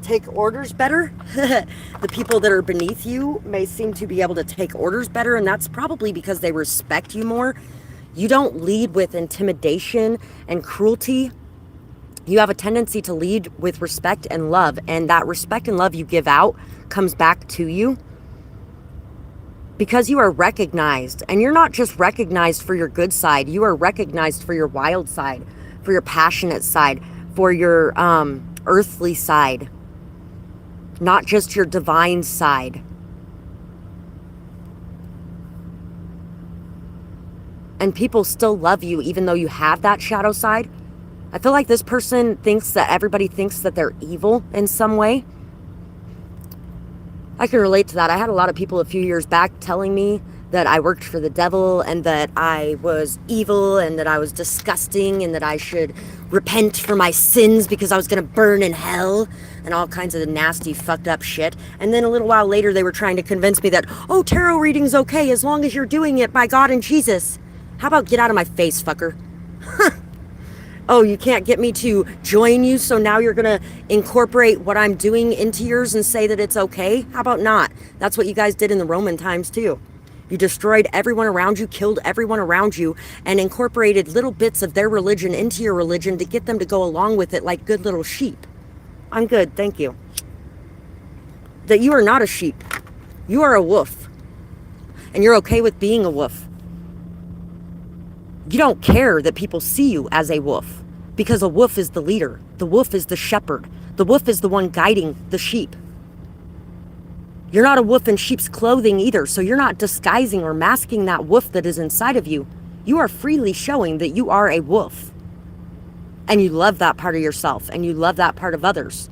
take orders better. The people that are beneath you may seem to be able to take orders better, and that's probably because they respect you more. You don't lead with intimidation and cruelty. You have a tendency to lead with respect and love, and that respect and love you give out comes back to you because you are recognized. And you're not just recognized for your good side, you are recognized for your wild side, for your passionate side, for your earthly side, not just your divine side. And people still love you even though you have that shadow side. I feel like this person thinks that everybody thinks that they're evil in some way. I can relate to that. I had a lot of people a few years back telling me that I worked for the devil and that I was evil and that I was disgusting and that I should repent for my sins because I was going to burn in hell and all kinds of nasty, fucked up shit. And then a little while later, they were trying to convince me that, oh, tarot reading's okay as long as you're doing it by God and Jesus. How about get out of my face, fucker? Oh, you can't get me to join you, so now you're going to incorporate what I'm doing into yours and say that it's okay? How about not? That's what you guys did in the Roman times, too. You destroyed everyone around you, killed everyone around you, and incorporated little bits of their religion into your religion to get them to go along with it like good little sheep. I'm good, thank you. That you are not a sheep. You are a wolf. And you're okay with being a wolf. You don't care that people see you as a wolf because a wolf is the leader. The wolf is the shepherd. The wolf is the one guiding the sheep. You're not a wolf in sheep's clothing either, so you're not disguising or masking that wolf that is inside of you. You are freely showing that you are a wolf. And you love that part of yourself, and you love that part of others.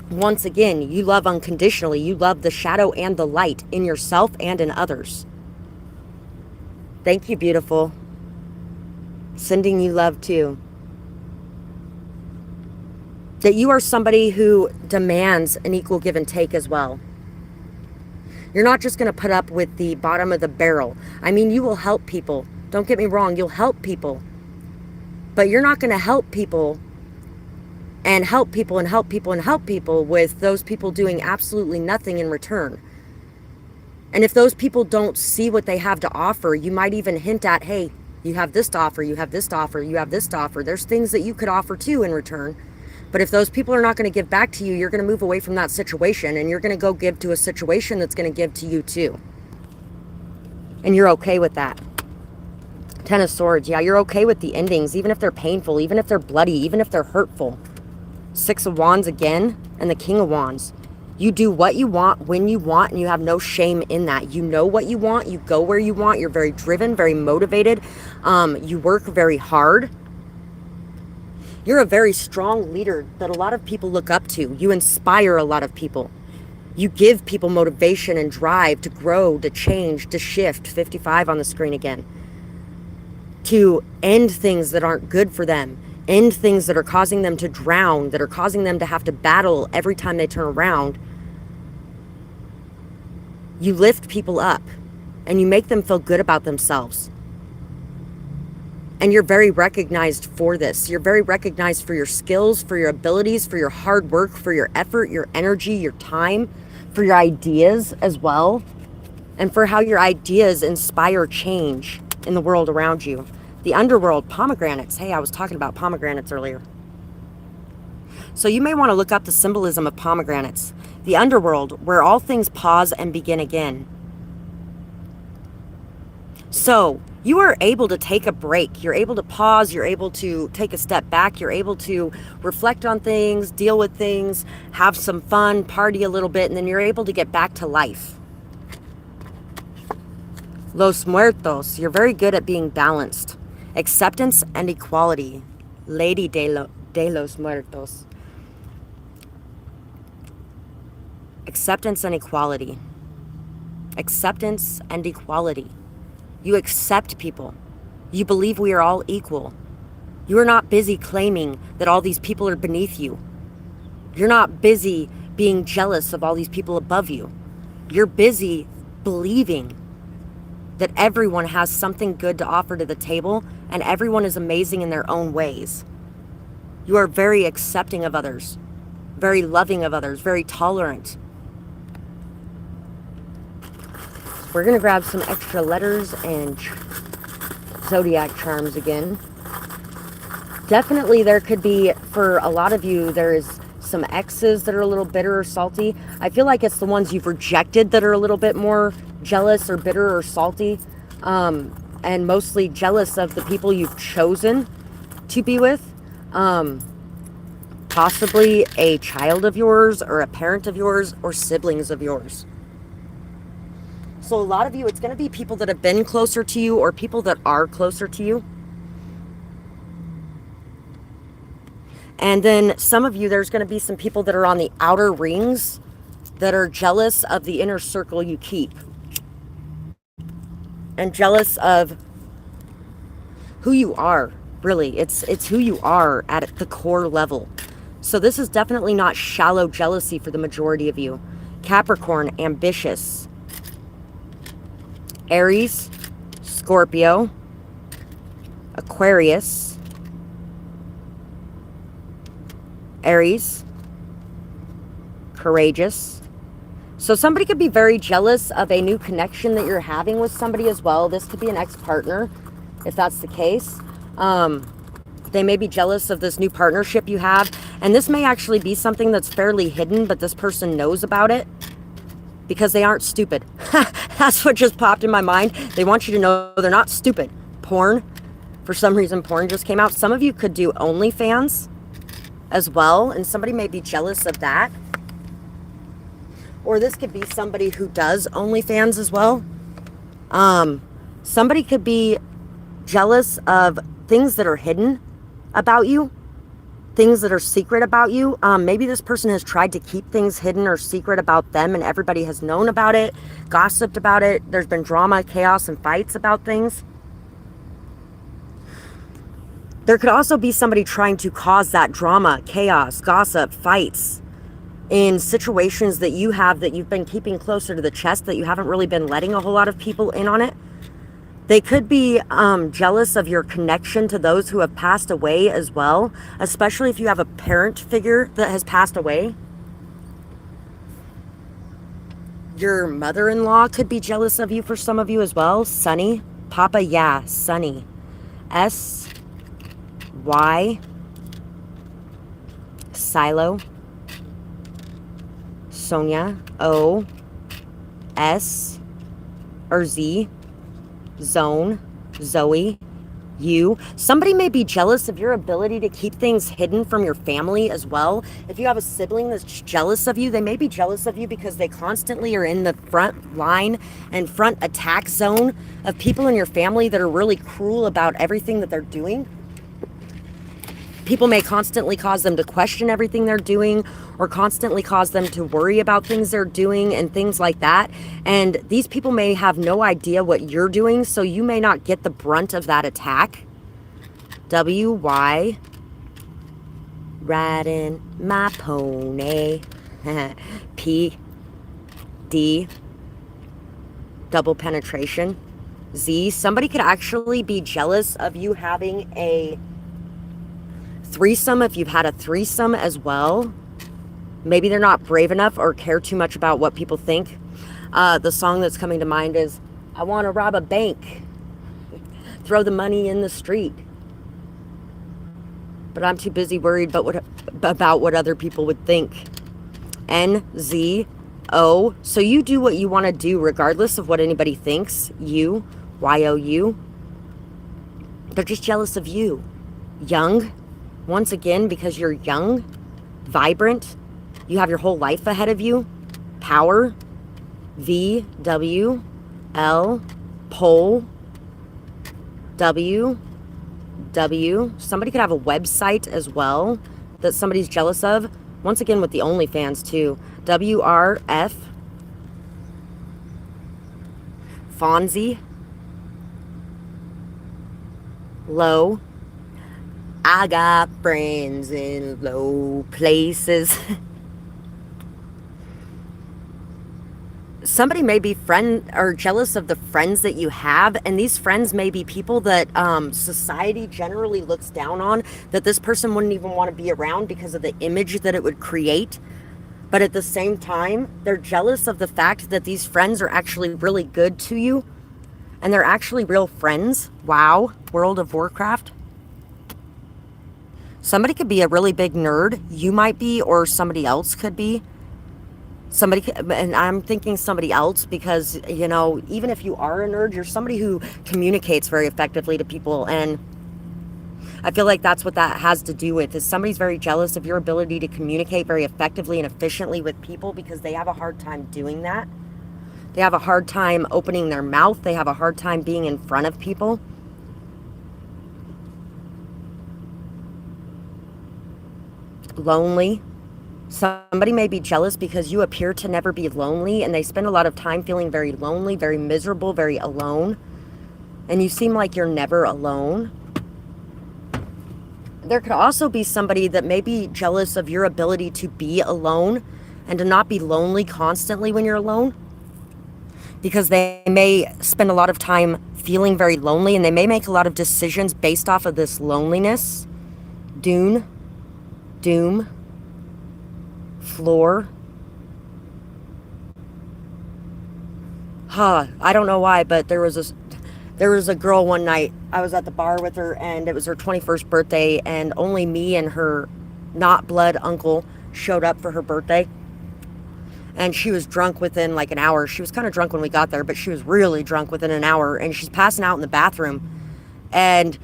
Once again, you love unconditionally. You love the shadow and the light in yourself and in others. Thank you, beautiful. Sending you love too. That you are somebody who demands an equal give and take as well. You're not just going to put up with the bottom of the barrel. I mean, you will help people. Don't get me wrong, you'll help people. But you're not going to help people and help people and help people and help people with those people doing absolutely nothing in return. And if those people don't see what they have to offer, you might even hint at, hey, you have this to offer, you have this to offer, you have this to offer. There's things that you could offer too in return. But if those people are not going to give back to you, you're going to move away from that situation and you're going to go give to a situation that's going to give to you too. And you're okay with that. Ten of Swords, yeah, you're okay with the endings, even if they're painful, even if they're bloody, even if they're hurtful. Six of Wands again, and the King of Wands. You do what you want, when you want, and you have no shame in that. You know what you want, you go where you want, you're very driven, very motivated, you work very hard. You're a very strong leader that a lot of people look up to. You inspire a lot of people. You give people motivation and drive to grow, to change, to shift. 55 on the screen again. To end things that aren't good for them. End things that are causing them to drown, that are causing them to have to battle every time they turn around. You lift people up and you make them feel good about themselves. And you're very recognized for this. You're very recognized for your skills, for your abilities, for your hard work, for your effort, your energy, your time, for your ideas as well, and for how your ideas inspire change in the world around you. The underworld, pomegranates. Hey, I was talking about pomegranates earlier. So you may want to look up the symbolism of pomegranates. The underworld, where all things pause and begin again. So you are able to take a break. You're able to pause. You're able to take a step back. You're able to reflect on things, deal with things, have some fun, party a little bit, and then you're able to get back to life. Los Muertos, you're very good at being balanced. Acceptance and equality. Lady de de los Muertos. Acceptance and equality. Acceptance and equality. You accept people. You believe we are all equal. You are not busy claiming that all these people are beneath you. You're not busy being jealous of all these people above you. You're busy believing that everyone has something good to offer to the table and everyone is amazing in their own ways. You are very accepting of others, very loving of others, very tolerant. We're going to grab some extra letters and zodiac charms again. Definitely there could be, for a lot of you, there is some exes that are a little bitter or salty. I feel like it's the ones you've rejected that are a little bit more jealous or bitter or salty, and mostly jealous of the people you've chosen to be with. Possibly a child of yours or a parent of yours or siblings of yours. So a lot of you, it's going to be people that have been closer to you or people that are closer to you. And then some of you, there's going to be some people that are on the outer rings that are jealous of the inner circle you keep. And jealous of who you are, really. It's who you are at the core level. So this is definitely not shallow jealousy for the majority of you. Capricorn, ambitious. Aries, Scorpio, Aquarius, Aries, courageous. So somebody could be very jealous of a new connection that you're having with somebody as well. This could be an ex-partner, if that's the case. They may be jealous of this new partnership you have. And this may actually be something that's fairly hidden, but this person knows about it because they aren't stupid. That's what just popped in my mind. They want you to know they're not stupid. Porn. For some reason, porn just came out. Some of you could do OnlyFans as well, and somebody may be jealous of that. Or this could be somebody who does OnlyFans as well. Somebody could be jealous of things that are hidden about you, things that are secret about you. Maybe this person has tried to keep things hidden or secret about them, and everybody has known about it, gossiped about it. There's been drama, chaos, and fights about things. There could also be somebody trying to cause that drama, chaos, gossip, fights in situations that you have that you've been keeping closer to the chest, that you haven't really been letting a whole lot of people in on it. They could be jealous of your connection to those who have passed away as well, especially if you have a parent figure that has passed away. Your mother-in-law could be jealous of you for some of you as well. Sunny, Papa, yeah, Sunny. S-Y, Silo, Sonia, O, S, or Z, Zone, Zoe, you. Somebody may be jealous of your ability to keep things hidden from your family as well. If you have a sibling that's jealous of you, they may be jealous of you because they constantly are in the front line and front attack zone of people in your family that are really cruel about everything that they're doing. People may constantly cause them to question everything they're doing, or constantly cause them to worry about things they're doing and things like that. And these people may have no idea what you're doing, so you may not get the brunt of that attack. W-Y, riding my pony. P-D, double penetration. Z, somebody could actually be jealous of you having a threesome if you've had a threesome as well. Maybe they're not brave enough or care too much about what people think. The song that's coming to mind is, I want to rob a bank, throw the money in the street, but I'm too busy worried about what other people would think. N-Z-O, so you do what you want to do regardless of what anybody thinks. You, Y-O-U, they're just jealous of you. Young, once again, because you're young, vibrant, you have your whole life ahead of you. Power, V-W-L, pole, W, W. Somebody could have a website as well that somebody's jealous of. Once again, with the OnlyFans too. WRF. Fonzie. Low. I got friends in low places. Somebody may be friend or jealous of the friends that you have, and these friends may be people that society generally looks down on, that this person wouldn't even want to be around because of the image that it would create. But at the same time, they're jealous of the fact that these friends are actually really good to you, and they're actually real friends. Wow, World of Warcraft. Somebody could be a really big nerd. You might be, or somebody else could be. And I'm thinking somebody else because, you know, even if you are a nerd, you're somebody who communicates very effectively to people. And I feel like that's what that has to do with, is somebody's very jealous of your ability to communicate very effectively and efficiently with people, because they have a hard time doing that. They have a hard time opening their mouth. They have a hard time being in front of people. Lonely. Somebody may be jealous because you appear to never be lonely, and they spend a lot of time feeling very lonely, very miserable, very alone. And you seem like you're never alone. There could also be somebody that may be jealous of your ability to be alone and to not be lonely constantly when you're alone, because they may spend a lot of time feeling very lonely, and they may make a lot of decisions based off of this loneliness. Doom. Floor. I don't know why, but there was a girl one night. I was at the bar with her, and it was her 21st birthday, and only me and her not blood uncle showed up for her birthday. And she was drunk within like an hour. She was kind of drunk when we got there, but she was really drunk within an hour, and she's passing out in the bathroom. And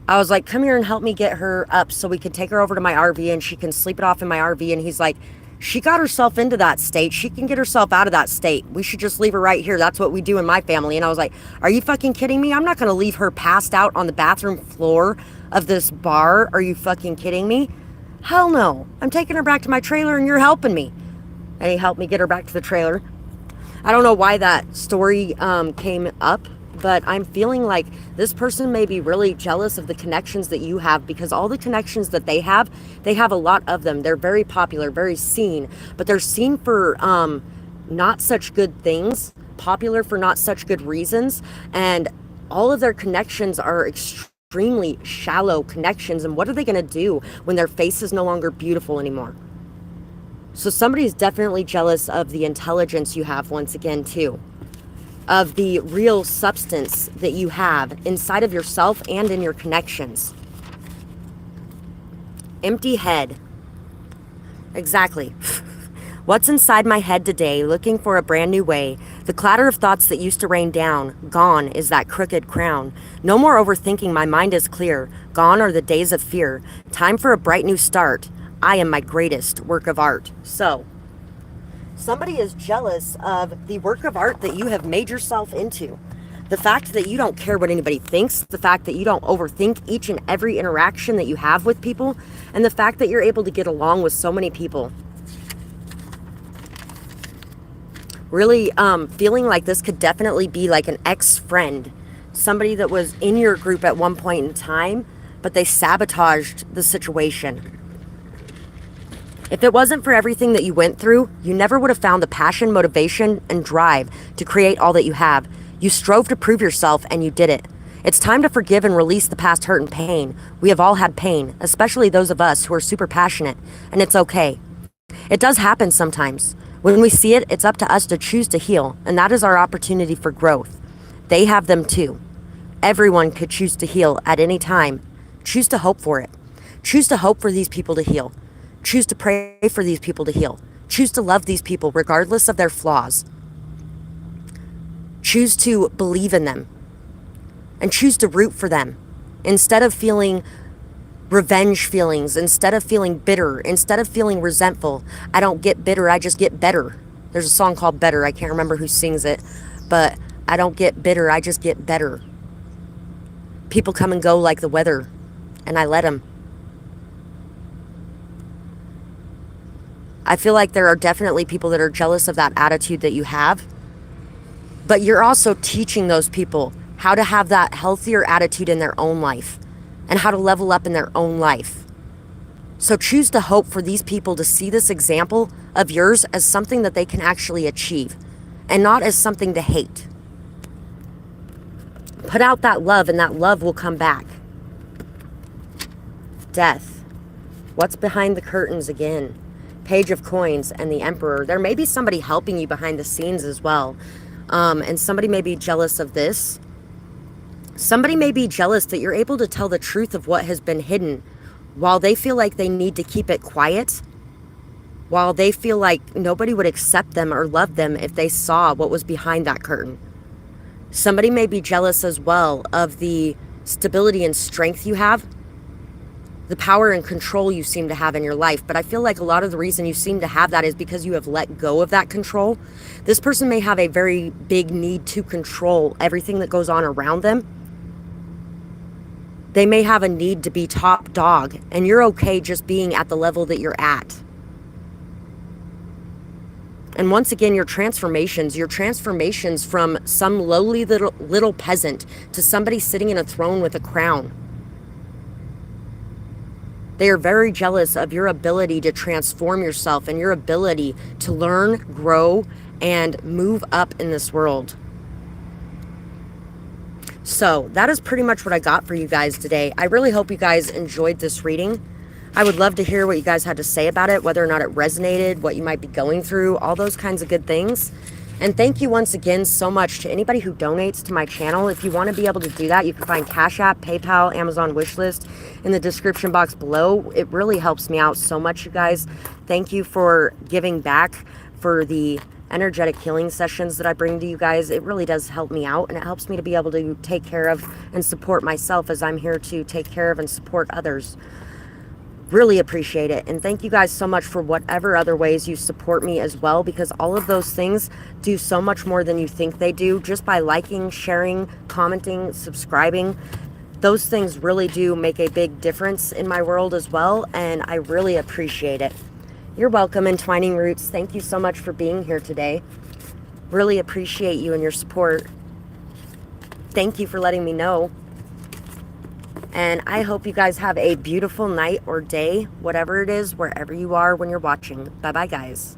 I was like, come here and help me get her up so we can take her over to my RV and she can sleep it off in my RV. And he's like, she got herself into that state. She can get herself out of that state. We should just leave her right here. That's what we do in my family. And I was like, are you fucking kidding me? I'm not going to leave her passed out on the bathroom floor of this bar. Are you fucking kidding me? Hell no. I'm taking her back to my trailer and you're helping me. And he helped me get her back to the trailer. I don't know why that story came up, but I'm feeling like this person may be really jealous of the connections that you have, because all the connections that they have a lot of them. They're very popular, very seen, but they're seen for not such good things, popular for not such good reasons, and all of their connections are extremely shallow connections. And what are they going to do when their face is no longer beautiful anymore? So somebody's definitely jealous of the intelligence you have, once again, too. Of the real substance that you have inside of yourself and in your connections. Empty head. Exactly. What's inside my head today, looking for a brand new way? The clatter of thoughts that used to rain down. Gone is that crooked crown. No more overthinking, my mind is clear. Gone are the days of fear. Time for a bright new start. I am my greatest work of art. So, somebody is jealous of the work of art that you have made yourself into. The fact that you don't care what anybody thinks, the fact that you don't overthink each and every interaction that you have with people, and the fact that you're able to get along with so many people. Really feeling like this could definitely be like an ex-friend, somebody that was in your group at one point in time, but they sabotaged the situation. If it wasn't for everything that you went through, you never would have found the passion, motivation, and drive to create all that you have. You strove to prove yourself, and you did it. It's time to forgive and release the past hurt and pain. We have all had pain, especially those of us who are super passionate, and it's okay. It does happen sometimes. When we see it, it's up to us to choose to heal, and that is our opportunity for growth. They have them too. Everyone could choose to heal at any time. Choose to hope for it. Choose to hope for these people to heal. Choose to pray for these people to heal. Choose to love these people regardless of their flaws. Choose to believe in them. And choose to root for them. Instead of feeling revenge feelings, instead of feeling bitter, instead of feeling resentful. I don't get bitter, I just get better. There's a song called Better. I can't remember who sings it. But I don't get bitter, I just get better. People come and go like the weather, and I let them. I feel like there are definitely people that are jealous of that attitude that you have, but you're also teaching those people how to have that healthier attitude in their own life and how to level up in their own life. So choose to hope for these people to see this example of yours as something that they can actually achieve and not as something to hate. Put out that love, and that love will come back. Death. What's behind the curtains again? Page of Coins and the Emperor. There may be somebody helping you behind the scenes as well. And somebody may be jealous of this. Somebody may be jealous that you're able to tell the truth of what has been hidden while they feel like they need to keep it quiet, while they feel like nobody would accept them or love them if they saw what was behind that curtain. Somebody may be jealous as well of the stability and strength you have, the power and control you seem to have in your life. But I feel like a lot of the reason you seem to have that is because you have let go of that control. This person may have a very big need to control everything that goes on around them. They may have a need to be top dog, and you're okay just being at the level that you're at. And once again, your transformations from some lowly little peasant to somebody sitting in a throne with a crown. They are very jealous of your ability to transform yourself and your ability to learn, grow, and move up in this world. So that is pretty much what I got for you guys today. I really hope you guys enjoyed this reading. I would love to hear what you guys had to say about it, whether or not it resonated, what you might be going through, all those kinds of good things. And thank you once again so much to anybody who donates to my channel. If you want to be able to do that, you can find Cash App, PayPal, Amazon wishlist in the description box below. It really helps me out so much, you guys. Thank you for giving back for the energetic healing sessions that I bring to you guys. It really does help me out, and it helps me to be able to take care of and support myself as I'm here to take care of and support others. Really appreciate it. And thank you guys so much for whatever other ways you support me as well, because all of those things do so much more than you think they do. Just by liking, sharing, commenting, subscribing, those things really do make a big difference in my world as well, and I really appreciate it. You're welcome, Entwining Roots. Thank you so much for being here today. Really appreciate you and your support. Thank you for letting me know. And I hope you guys have a beautiful night or day, whatever it is, wherever you are when you're watching. Bye-bye, guys.